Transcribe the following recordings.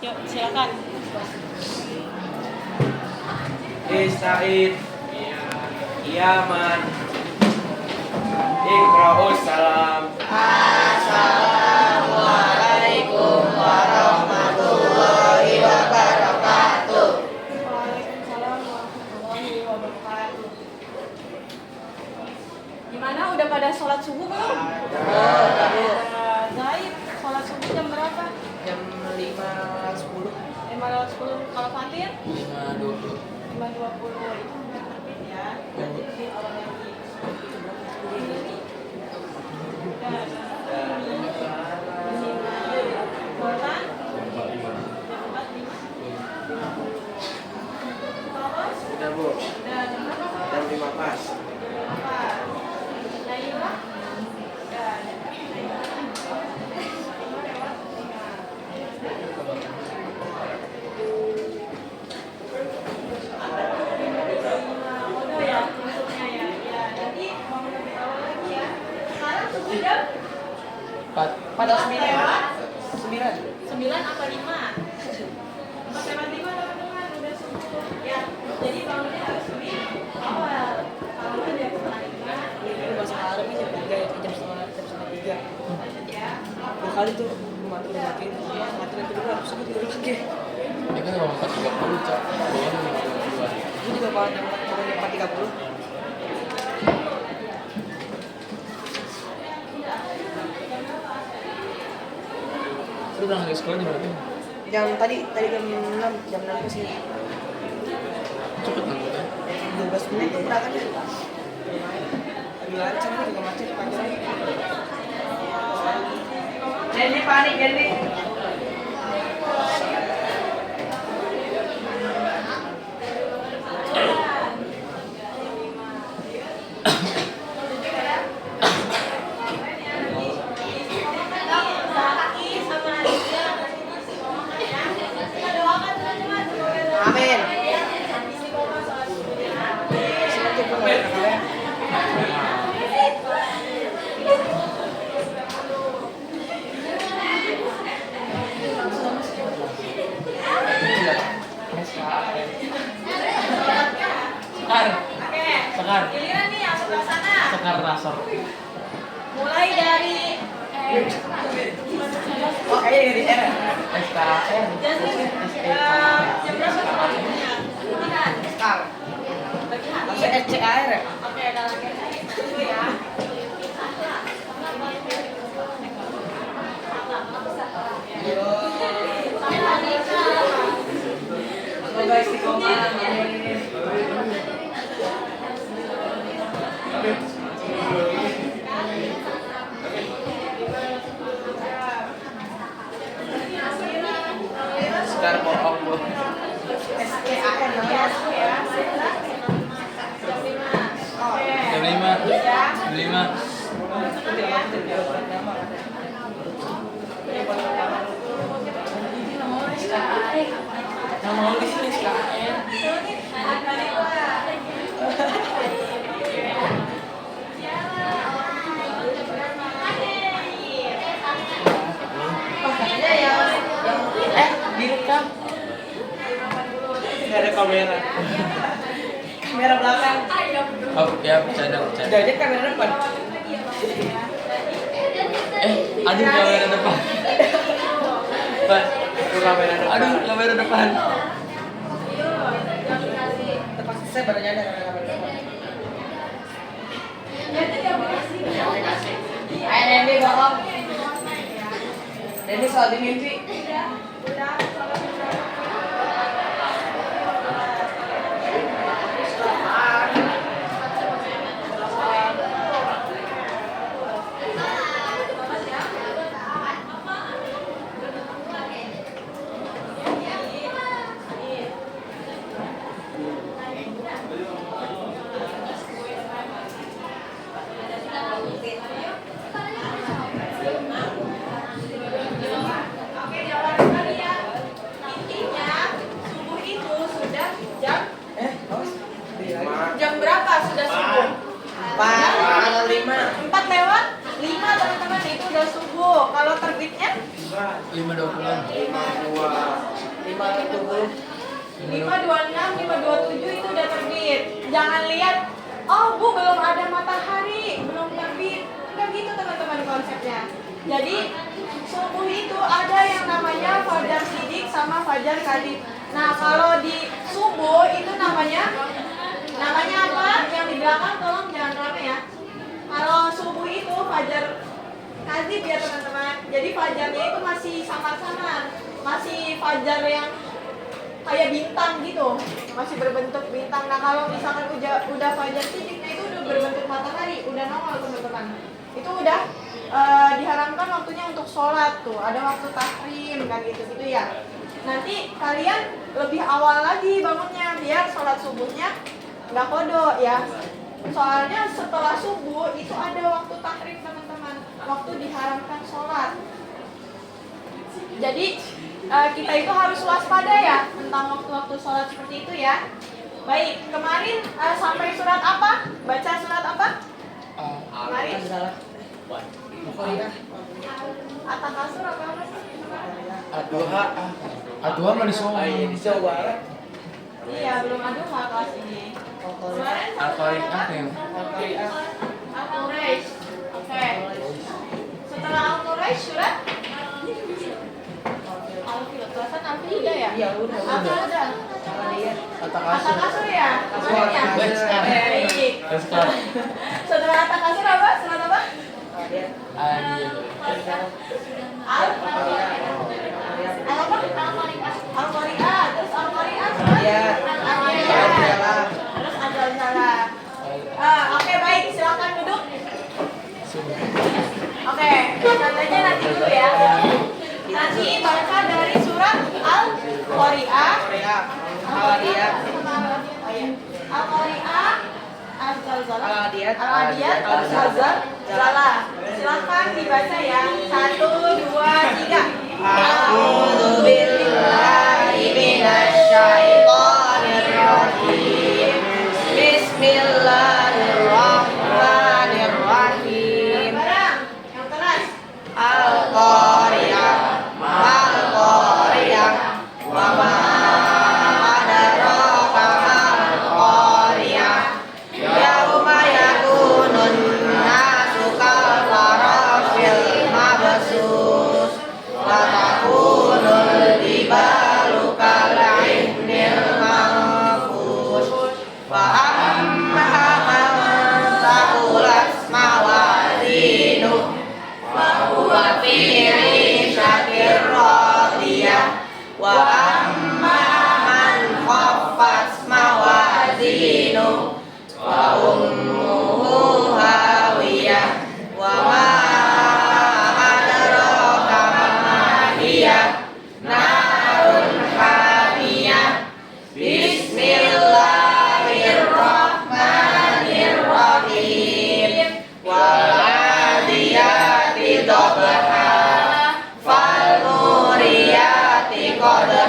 Yuk, silakan. Ista'id Iyaman Iqra'us salam. Assalamualaikum warahmatullahi wabarakatuh. Waalaikumsalam warahmatullahi wabarakatuh. Gimana, udah pada sholat subuh belum? Zaid, sholat subuh jam berapa? Jam 5.10. 5.10. Kalau Fatir? 5.20. 5.20. Itu udah terbit ya. Jadi awal lagi. Korban? Jam 4.50. Udah bu, Udah jam berapa? jam 5 pas. Pada 9. 9 apa 5? 4:05 teman-teman, udah subuh. Ya, jadi bangunnya harus lebih awal. Kalau dia setengah 5, Ini masuk alarm ini jam 3 ya, jam setengah 3. ya. Dua kali tuh matiin. Matiin kedua harus tidur lagi. Ini kan nomor 4.30, Cak. Ini nomor 22. Ini juga kalau jam 4.30. Lu berangkat ke sekolah jam berapa? Tadi jam 6 ke sini. Cepet banget. 12 menit tuh berangkatnya. Lagi lancar nih juga macet panjang. Jadi panik jadi. Amin. Sekar. Giliran nih yang sebelah sana. Sekar rasor. Mulai dari Oh, kayaknya dari R. SKN. jadi jam berapa sholat subuhnya? Bukan. Sekal. Bagi hati. Maksudnya SCAR ya? Oke, dalam dulu ya. Semoga istiqomah. Sekar bohong bu. SCAR namanya. Jam 5. Jam 5. Yang mau di sini SCAR. Direkam. Nggak ada kamera. Kamera belakang. Oh, ya bercanda. Jadi kamera depan. Aduh kamera depan. Pak, Itu kamera depan. aduh kamera depan. Terpaksa saya baru nyadar ada kamera depan. Ayo Dendi bohong. Dendi soal di mimpi. Oke, jawaban 5.26, 5.27 itu udah terbit. Jangan lihat, oh Bu belum ada matahari, belum terbit. Enggak gitu teman-teman konsepnya. Jadi subuh itu ada yang namanya fajar sidik sama fajar kadib. Nah kalau di subuh itu namanya apa? Yang di belakang tolong jangan rame ya. Kalau subuh itu fajar kadib ya teman-teman. Jadi fajarnya itu masih samar-samar, masih fajar yang kayak bintang gitu, masih berbentuk bintang. Nah kalau misalkan udah fajar sidiknya itu udah berbentuk matahari, udah nongol teman-teman. Itu udah diharamkan waktunya untuk sholat tuh, ada waktu tahrim kan gitu ya. Nanti kalian lebih awal lagi bangunnya biar sholat subuhnya nggak kodok ya. Soalnya setelah subuh itu ada waktu tahrim teman-teman, waktu diharamkan sholat. Jadi kita itu harus waspada ya tentang waktu-waktu sholat seperti itu ya. Baik, kemarin sampai surat apa? Baca surat apa? Kemarin? At-Takasur apa sih? Ad-Duha. Ad-Duha mah di Jawa. Di Jawa. Iya, belum ada kelas ini. Kemarin Al-Qari'ah yang Al-Quraisy. Oke. Setelah Al-Quraisy surat Al-Fil. Kelasan Al-Fil udah ya? Iya, udah. Apa udah? At-Takasur. At-Takasur ya? Suratnya? Baik. Setelah At-Takasur apa? Surat apa? Adil. Al-Qari'ah. Terus Al-Qari'ah surat? Al-Adiyah. Terus Al-Zalzalah. Oke, baik, silakan duduk. Oke, contohnya nanti dulu ya. Nanti baca dari surat Al-Qari'ah, Al-Adiyah, Al-Qari'ah, Al-Zalzalah, Al-Adiyah, Al-Adiyah, Al-Zalzalah. Silakan dibaca ya. 1, 2, 3. A'udzu billahi minasyaitonir rajim. Bismillahirrahmanirrahim. Barang yang keras. Al-Qari'ah, Al-Qari'ah, wa ma adraka mal-Qari'ah. Yauma yakunun nasu kalfarashil mabsus wa takunul jibalu kal'ihnil manfush wa amma man taqulat mawazinuh wa fi 'ishatir radiyah wa amma man khaffat mawazinuh wa ummuhu hawiyah wa ma adraka ma hiya narun hamiyah. Bismillahirrahmanirrahim. Wal 'adiyati dhabha fal muriyati qadha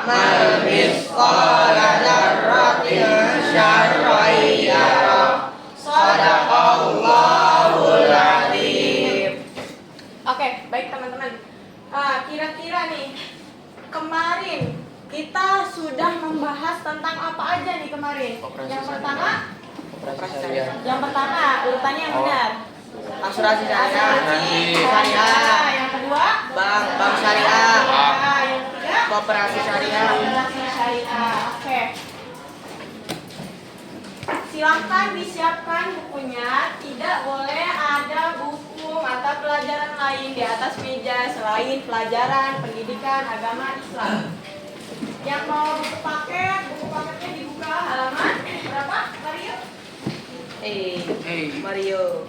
ya'mal misqala dzarratin syarran yarah. Shadaqallahul adzim. Oke, baik teman-teman. Kira-kira nih kemarin kita sudah membahas tentang apa aja nih kemarin? Operasi Yang syariah. pertama, Operasi syariah. yang pertama urutannya yang benar. Asuransi syariah. Asuransi syariah. Yang kedua, Bank syariah. Yang ketiga, Koperasi syariah. koperasi syariah. Oke. Silahkan disiapkan bukunya. Tidak boleh ada buku mata pelajaran lain di atas meja selain pelajaran pendidikan agama Islam. Yang mau buku paketnya dibuka halaman berapa, Mario? Mario.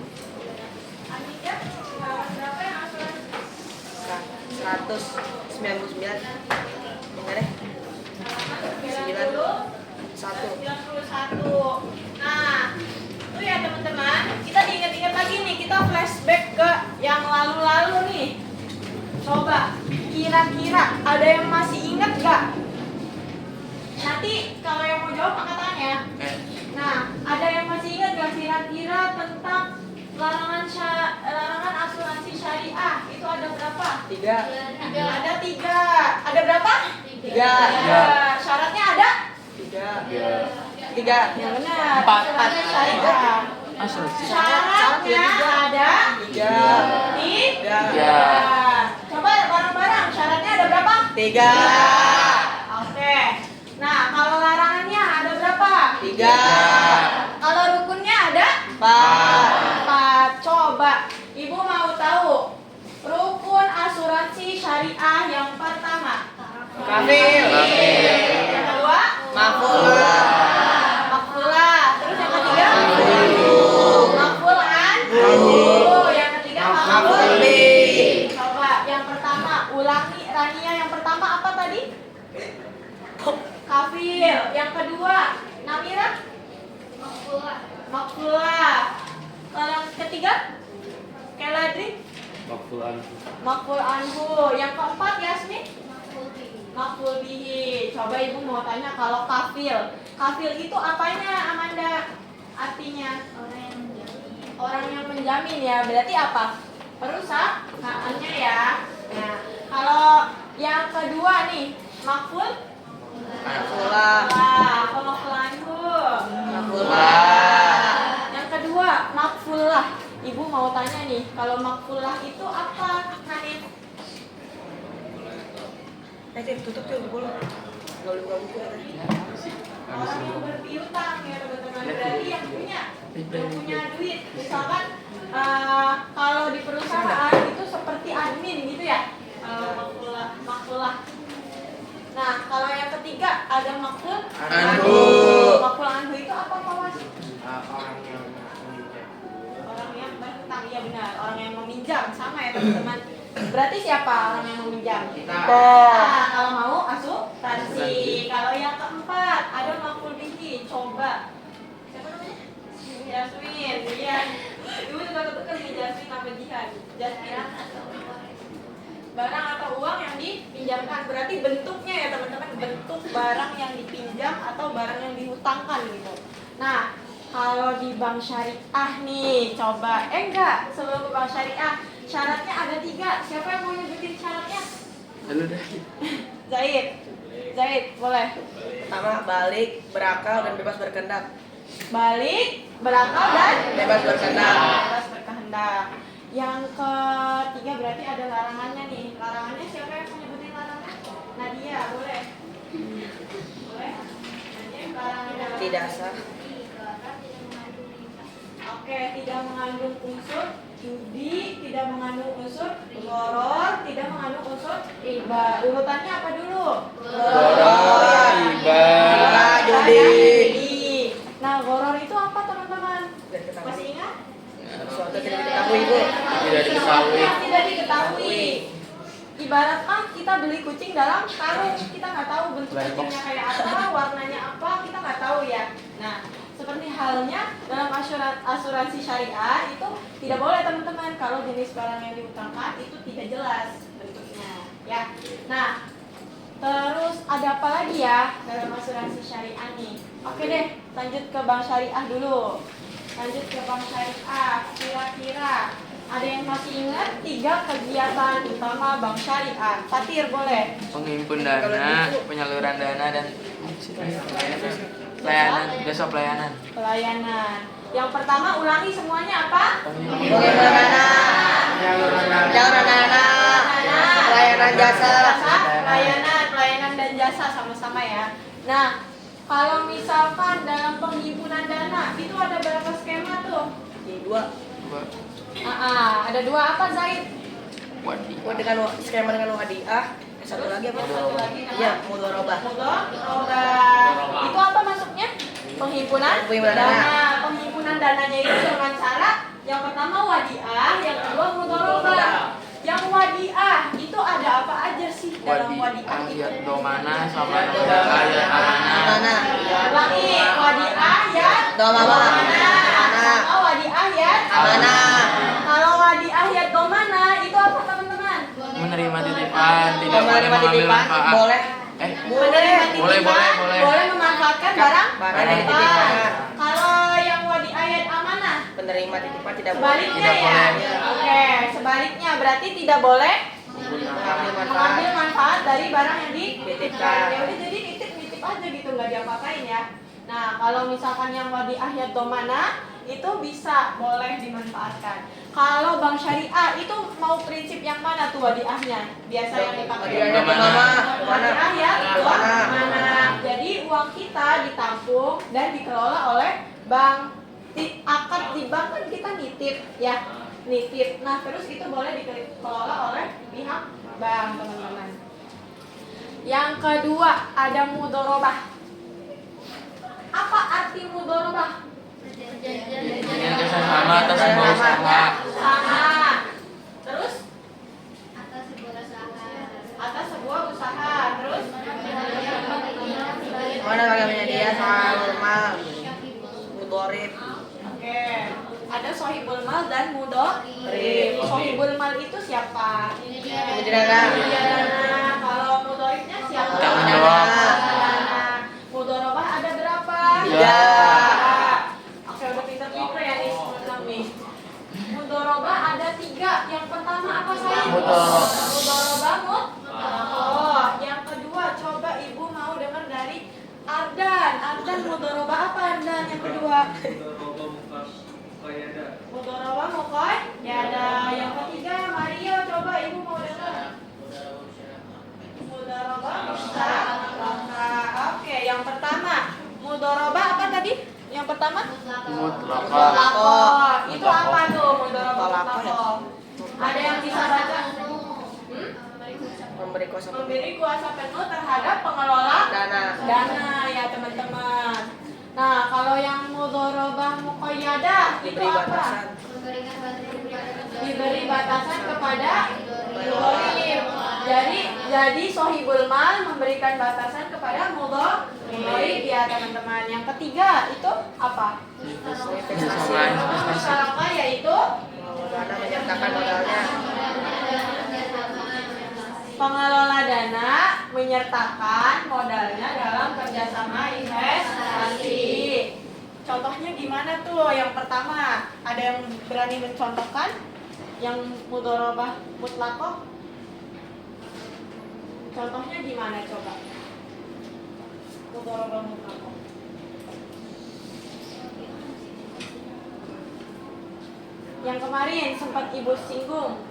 Andika, halaman berapa yang asuransi? 199. Enggak deh. Halaman 91. Nah, itu ya teman-teman, kita diingat-ingat lagi nih, kita flashback ke yang lalu-lalu nih. Coba, kira-kira ada yang masih ingat gak? Nanti kalau yang mau jawab angkat tangan ya. Nah, ada yang masih ingat gak kira-kira tentang larangan asuransi syariah itu ada berapa? 3. Ada 3. Ada berapa? 3. Syaratnya ada? 3. Yang benar. 4. Asuransi syariah. Asuransi. Syaratnya ada 3. 3. Coba bareng-bareng. Syaratnya ada berapa? 3. Oke. Nah, kalau larangannya ada berapa? 3. Kalau rukunnya ada 4. 4. Coba, Ibu mau tahu rukun asuransi syariah yang pertama? Kafil. Yang kedua? Makfulah. Makfulah. Terus yang ketiga? Makful anhu. Yang ketiga makful bih. Coba yang pertama ulangi, Rania, yang pertama apa tadi? Kafil. Yang kedua Namira? Makfulah. Kalau yang ketiga? Keladri? Makful anhu. Yang keempat Yasmin? Makful bihi. Coba Ibu mau tanya kalau kafil. Kafil itu apanya, Amanda? Artinya orang yang menjamin ya. Berarti apa? Perusahaannya ya. Nah, kalau yang kedua nih, makful? Makfulah. Apa makful anhu? Makfulah. Yang kedua, makfulah. Ibu mau tanya nih, kalau makfulah itu apa, Hanif? Tutup tuh dulu. Enggak boleh buka buku ya. Orang yang berpiutang ya teman-teman. Berarti yang punya duit. Misalkan kalau di perusahaan itu seperti admin gitu ya. Makfulah. Nah, kalau yang ketiga ada makful Anhu. Makful anhu itu apa, Pak Was? Orang yang meminjam. Orang yang berhutang, iya benar. Orang yang meminjam, sama ya teman-teman. Berarti siapa orang yang meminjam? Kita. Nah, kalau mau asuransi. Kalau yang keempat ada makful bihi. Coba. Siapa namanya? Jasmine. Iya. Ibu juga ketukar nih Jasmine apa Jihan? Jasmine. Barang atau uang yang dipinjamkan. Berarti bentuknya ya teman-teman, bentuk barang yang dipinjam atau barang yang dihutangkan gitu. Nah, kalau di bank syariah nih, coba. Enggak, sebelum ke bank syariah, syaratnya ada 3. Siapa yang mau nyebutin syaratnya? Lalu dah. Zaid, boleh. Pertama, balik, berakal dan bebas berkehendak. Balik, berakal dan Bebas berkehendak. Bebas berkehendak. Yang ketiga berarti ada larangannya nih. Larangannya siapa yang mau nyebutin larangan? Nadia, boleh. Boleh. Nadia, larangannya apa? Tidak sah. Oke, tidak mengandung unsur judi, tidak mengandung unsur gharar, tidak mengandung unsur riba. Urutannya apa dulu? Gharar, riba, judi. Nah, gharar itu apa teman-teman? Dan ketahui. Masih ingat? Sesuatu yang tidak diketahui, Bu. Tidak diketahui. Tidak diketahui. Ibaratkan kita beli kucing dalam karung, kita nggak tahu bentuk kucingnya kayak apa, warnanya apa, kita nggak tahu ya. Nah, seperti halnya dalam asuransi syariah itu tidak boleh teman-teman kalau jenis barang yang diutangkan itu tidak jelas bentuknya, ya. Nah, Terus ada apa lagi ya dalam asuransi syariah nih? Oke deh, lanjut ke bank syariah dulu. Lanjut ke bank syariah. Kira-kira ada yang masih ingat 3 kegiatan utama bank syariah? Fatir boleh. Penghimpun dana, penyaluran dana, dan pelayanan, jasa pelayanan. Pelayanan. Yang pertama ulangi semuanya apa? Penghimpunan dana, penyaluran dana, pelayanan jasa. Pelayanan dan jasa sama-sama ya. Nah, kalau misalkan dalam penghimpunan dana itu ada berapa skema tuh? Dua. Ada 2 apa Zaid? Dengan skema dengan hadiah. Satu lagi apa? Satu lagi nama? Iya, mudharabah. Mudharabah. Itu apa masuknya? Penghimpunan Penghimpunan dana. Penghimpunan dananya itu dengan cara yang pertama wadiah, yang kedua mudharabah. Yang wadiah itu ada apa aja sih dalam wadiah itu? Ayat domana sama ayat amanah. Mana? Ulangi, wadiah ya. Domana. Sama wadiah ya. Amanah. Kalau wadiah ya domana itu apa teman-teman? Menerima titipan, tidak boleh Menerima mengambil titipan manfaat. boleh. Menerima titipan, boleh memanfaatkan barang yang dititipkan. Kalau yang wadiah ya amanah Penerima titipan tidak boleh. sebaliknya ya. Oke, sebaliknya berarti tidak boleh mengambil manfaat dari barang yang dititipkan. Ya udah jadi nitip aja gitu, nggak diapa-apain ya. Nah, kalau misalkan yang wadiah ya domana itu bisa boleh dimanfaatkan. Kalau bank syariah itu mau prinsip yang mana tuh wadiahnya? Biasa yang dipakai. Wadiah ya domana. Jadi uang kita ditampung dan dikelola oleh bank. Akad di bank kan kita nitip ya, nitip. Nah, terus itu boleh dikelola oleh pihak bank, teman-teman. Yang kedua ada mudharabah. Apa arti mudharabah? Dengan jasa sama atas sebuah usaha. Sama. Terus atas sebuah usaha. Terus Mana bagi penyedia soal normal, mudharib. oke. Ada sohibul mal dan mudharib. Sohibul mal itu siapa? Penyedia. Kalau mudharibnya siapa? Tanggung jawab. Mudharabah ada berapa? 3. Oke, udah pinter-pinter ya nih teman-teman nih. Mudharabah ada 3. Yang pertama apa saya? Mudharabah Oh, yang kedua coba ibu mau dengar dari Ardan. Ardan mudharabah apa Ardan yang kedua? Mudharabah muqayyada. Yang ketiga Mario coba ibu mau dengar. Mudharabah mutlaqah. Oke, yang pertama mudharabah apa tadi? Yang pertama? Mutlaqah. Itu apa tuh mudharabah mutlaqah? Ada yang bisa baca? Memberi kuasa penuh terhadap pengelola dana ya teman-teman. Nah, kalau yang mudharabah muqayyadah itu apa? Diberi batasan kepada mudharib. Jadi sohibul mal memberikan batasan kepada mudharib ya teman-teman. Yang ketiga itu apa? Musyarakah yaitu Dana menyertakan modalnya. pengelola dana menyertakan modalnya dalam kerjasama investasi. Contohnya gimana tuh? Yang pertama, ada yang berani mencontohkan yang mudharabah mutlaqah? Contohnya gimana coba? Mudharabah mutlaqah. Yang kemarin sempat ibu singgung.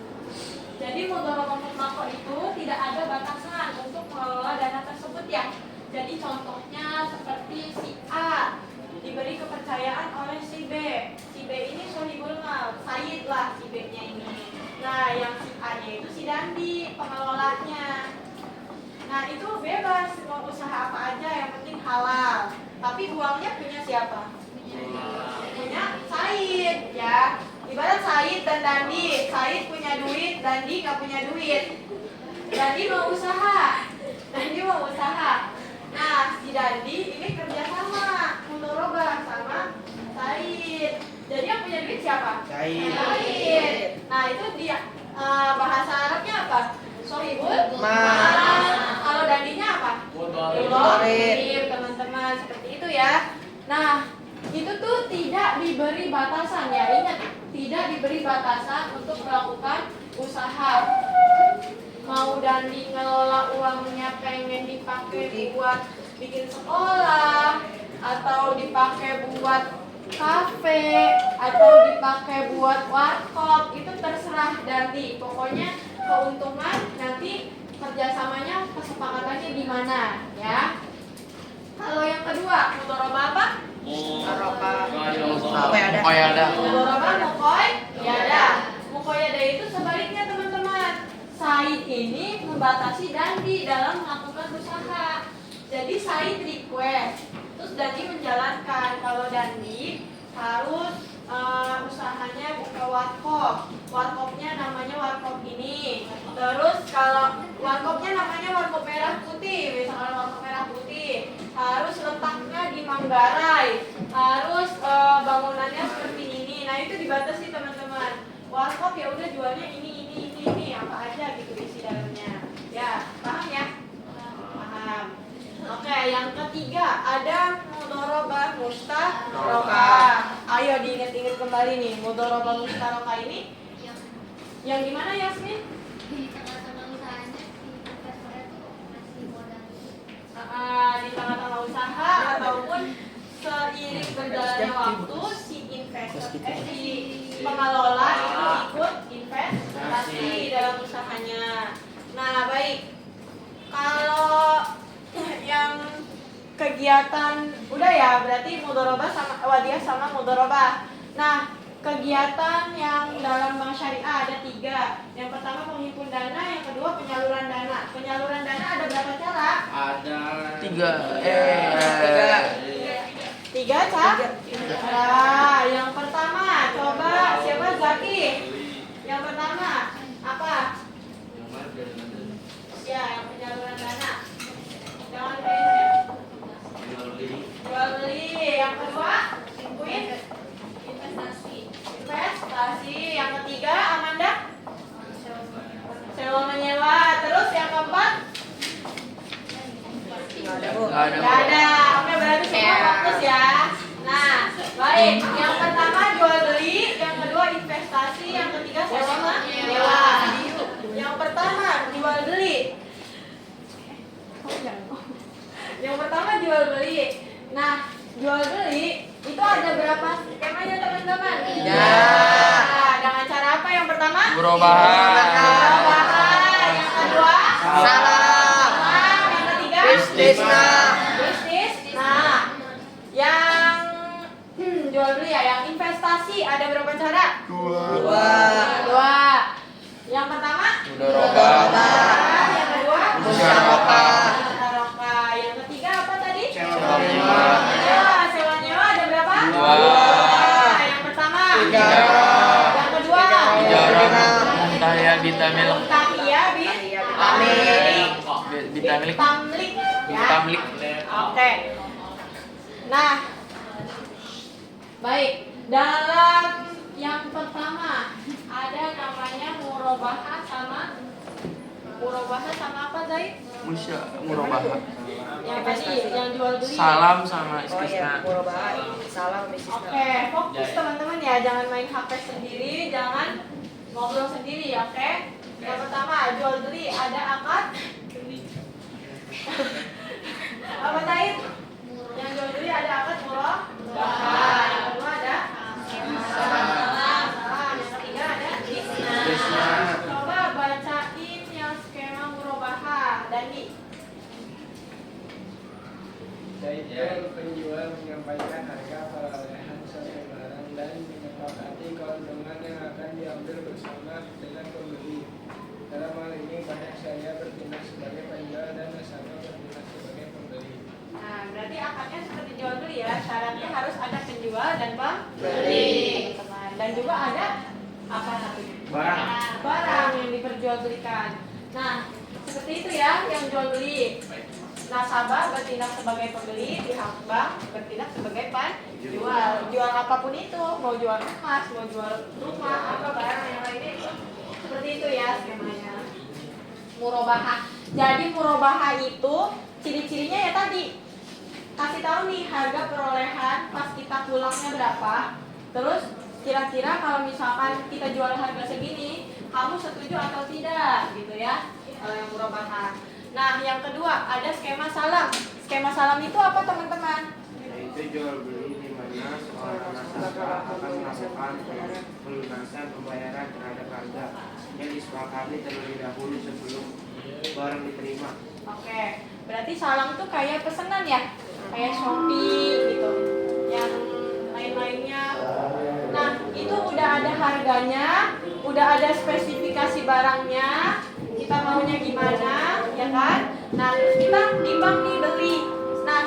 Jadi mudharabah mutlaqah itu tidak ada batasan untuk mengelola dana tersebut ya. Jadi contohnya seperti si A diberi kepercayaan oleh si B. Si B ini sohibul mal, Said lah si B-nya ini. Nah, yang si A-nya itu si Dandi, pengelolanya. Nah, itu bebas mau usaha apa aja yang penting halal. Tapi uangnya punya siapa? Punya Said ya. Ibarat Said dan Dandi, Said punya duit, Dandi nggak punya duit. Dandi mau usaha, Nah, si Dandi ini kerjasama mudharabah sama Said. Jadi yang punya duit siapa? Said. Nah, itu dia bahasa Arabnya apa? Sohibul mal. Kalau Dandinya Mudhorib, teman-teman, seperti itu ya. Nah, itu tuh tidak diberi batasan ya. Ingat, tidak diberi batasan untuk melakukan usaha. Mau Dandi ngelola uangnya pengen dipakai buat bikin sekolah, atau dipakai buat kafe, atau dipakai buat warkop, itu terserah Dandi. Pokoknya keuntungan nanti kerjasamanya, kesepakatannya di mana ya. Kalau yang kedua, mudharabah apa? Muqayadah. Mudharabah muqayadah. Muqayadah itu sebaliknya teman-teman. Said ini membatasi Dandi dalam melakukan usaha. Jadi Said request, terus Dandi menjalankan. Kalau Dandi harus usahanya buka warkop. Warkopnya namanya warkop ini. Terus kalau warkopnya namanya warkop merah putih, misalkan warkop merah putih, harus letaknya di Manggarai, harus bangunannya seperti ini. Nah itu dibatasi teman-teman. Warkop ya udah jualnya ini apa aja gitu isi dalamnya. Ya paham ya? Paham. Oke, yang ketiga ada mudharabah mustarokah. Ayo diingat-ingat kembali nih, mudharabah mustarokah ini yang gimana Yasmin? Di tengah-tengah usahanya si investornya tuh ngasih modal. Di tengah-tengah usaha ataupun seiring berjalannya waktu si investor, si pengelola itu ikut investasi dalam usahanya. Nah baik, kalau yang kegiatan udah ya, berarti mudharabah sama wadiyah sama mudharabah. Nah kegiatan yang dalam bank syariah ada 3. Yang pertama menghimpun dana, yang kedua penyaluran dana. Penyaluran dana ada berapa cara? Ada 3 Cak? Nah, yang pertama coba siapa Zaki? Yang pertama apa? Ya, yang penyaluran dana. Jangan kayaknya. Jual beli. Yang kedua, investasi. Yang ketiga, Amanda? Sewa menyewa. Terus yang keempat? Gak ada. Oke, berarti semua fokus ya. Nah, baik. Yang pertama jual beli, yang kedua investasi, yang ketiga sewa menyewa. Yang pertama jual beli. Yang pertama jual beli. Nah, jual beli itu ada berapa skemanya teman-teman? Ya. Nah, dengan cara apa yang pertama? Murabah. Yang kedua? Salam. Yang ketiga? Bisnis. Nah, yang jual beli ya, yang investasi ada berapa cara? 2. Yang pertama? Mudharabah. Yang kedua? Musyarakah. Yang ketiga apa tadi? Sewa menyewa. Sewa nyewa ada berapa? 2. Yang pertama? 3. Yang kedua? Ijarah. Muntahya bitamil. Tahiyah Bitamil. tamlik. Ya. Bitamlik. Oke. Nah, baik. Dalam yang pertama ada namanya murabahah sama apa Zai? Murabah. Yang tadi yang jual beli. Salam sama Oh iya, istisna. murabah. Salam bisnis. Oke, fokus teman-teman ya, jangan main HP sendiri, jangan ngobrol sendiri, oke? Yang pertama jual beli ada akad. Apa Taib? Yang jual beli ada akad murabah. Yang kedua ada salam. Yang ketiga ada istisna. Coba bacain yang skema murabahah Dandi. Yaitu penjual menyampaikan harga perolehan suatu barang dan menyepakati keuntungan yang akan diambil bersama dengan pembeli. Dalam hal ini banyak saya bertindak sebagai penjual dan nasabah bertindak sebagai pembeli. Nah, berarti akadnya seperti jual beli ya. Syaratnya harus ada penjual dan pembeli. Teman. Dan juga ada apa namanya? Barang yang diperjualbelikan. Nah, seperti itu ya yang jual beli. Nasabah bertindak sebagai pembeli, pihak bank bertindak sebagai penjual. Jual apapun itu, mau jual emas, mau jual rumah, apa barang yang lainnya itu seperti itu ya skemanya. Murabahah. Jadi murabahah itu ciri-cirinya ya tadi. Kasih tahu nih harga perolehan pas kita pulangnya berapa. Terus kira-kira kalau misalkan kita jual harga segini, kamu setuju atau tidak gitu ya. Kalau yang murabahan. Nah, yang kedua ada skema salam. Skema salam itu apa teman-teman? Yaitu jual beli di mana seorang nasabah akan melakukan pelunasan pembayaran terhadap harga yang disepakati terlebih dahulu sebelum barang diterima. Oke, berarti salam itu kayak pesanan ya? Kayak Shopee gitu. Yang lain-lainnya. Nah, itu udah ada harganya, udah ada spesifikasi barangnya, kita maunya gimana, ya kan? Nah, terus kita timbang nih beli. Nah,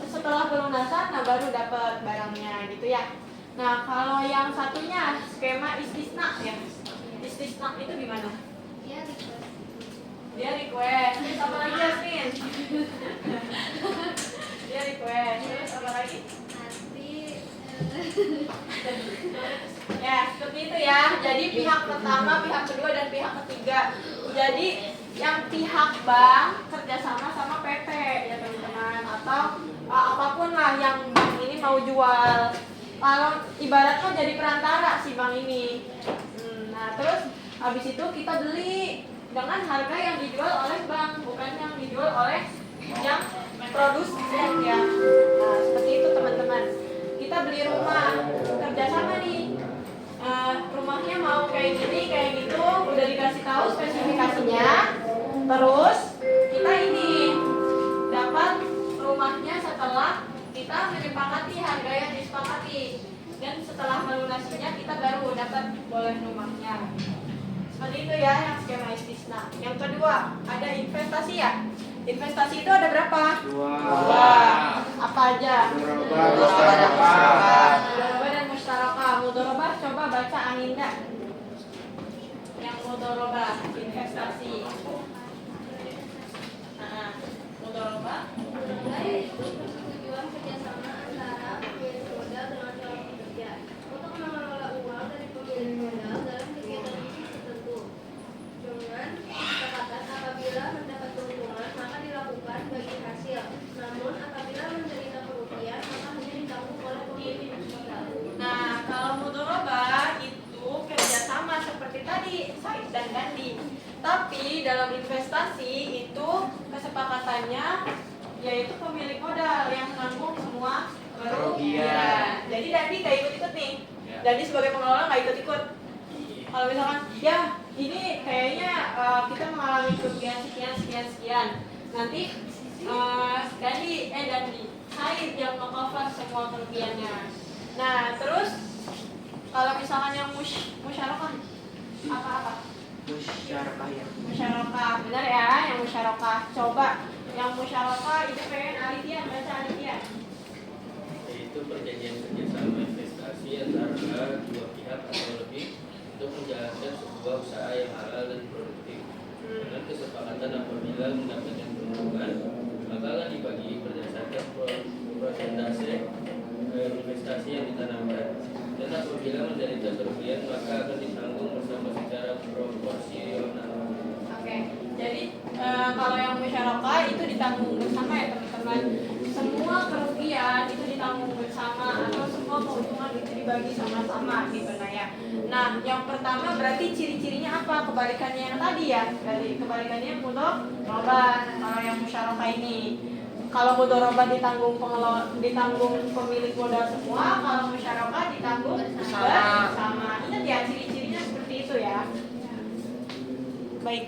setelah pelunasan, nah baru dapat barangnya gitu ya. Nah, kalau yang satunya skema istisna ya. Istisna itu gimana? Dia request. Dia request. Terus apa lagi Yasmin? Dia request. Terus apa lagi? Nanti Ya, seperti itu ya. Jadi pihak pertama, pihak kedua, dan pihak ketiga. Jadi yang pihak bank kerjasama sama PT ya teman-teman, atau apapun lah yang bank ini mau jual. Kalau ibaratnya jadi perantara si bank ini. Nah, terus habis itu kita beli dengan harga yang dijual oleh bank, bukan yang dijual oleh yang produsen ya. Nah, seperti itu teman-teman. Kita beli rumah kerjasama nih. Rumahnya mau kayak gini, kayak gitu, udah dikasih tahu spesifikasinya. Terus kita ini dapat rumahnya setelah kita menyepakati harga yang disepakati, dan setelah melunasinya kita baru dapat boleh rumahnya. Seperti itu ya yang skema istisna. Yang kedua ada investasi ya. Investasi itu ada berapa? Dua. Apa aja? Mudharabah. Mudharabah dan musyarakah. Mudharabah coba baca Aminda. Yang mudharabah investasi. Nah, mudharabah tujuan kerjasama antara pemilik modal dengan calon pekerja untuk mengelola uang dari pemilik modal dalam kegiatan bisnis tertentu. Dengan kesepakatan apabila mendapat keuntungan maka dilakukan bagi hasil. Namun apabila menderita kerugian maka hanya ditanggung oleh pemilik modal. Nah, kalau mudharabah itu kerjasama seperti tadi Said dan Gandhi. Tapi dalam investasi itu kesepakatannya yaitu pemilik modal yang menanggung semua kerugian. Jadi Dandi nggak ikut-ikut nih. Dandi sebagai pengelola nggak ikut-ikut. Kalau misalkan ya ini kayaknya kita mengalami kerugian sekian. Nanti Dandi Said yang meng-cover semua kerugiannya. Nah, terus kalau misalkan yang musyarakah apa-apa? Musyarakah ya. Musyarakah, benar ya, yang musyarakah. Coba yang musyarakah itu pengen Alifia, baca Alifia. Yaitu perjanjian kerjasama investasi antara dua pihak atau lebih untuk menjalankan sebuah usaha yang halal dan produktif. Dengan kesepakatan apabila mendapatkan keuntungan, maka akan dibagi berdasarkan persentase investasi yang ditanamkan. Dan apabila menderita kerugian, maka akan ditanggung bersama secara proporsional. Oke, jadi kalau yang musyarakah itu ditanggung bersama ya teman-teman. Semua kerugian itu ditanggung bersama atau semua keuntungan itu dibagi sama-sama gitu nah ya. Nah, yang pertama berarti ciri-cirinya apa? Kebalikannya yang tadi ya. Dari kebalikannya mudharabah. Kalau yang musyarakah ini, kalau mudharabah ditanggung pemilik modal semua, kalau musyarakah ditanggung bersama. Ingat ya ciri-cirinya seperti itu ya. Baik.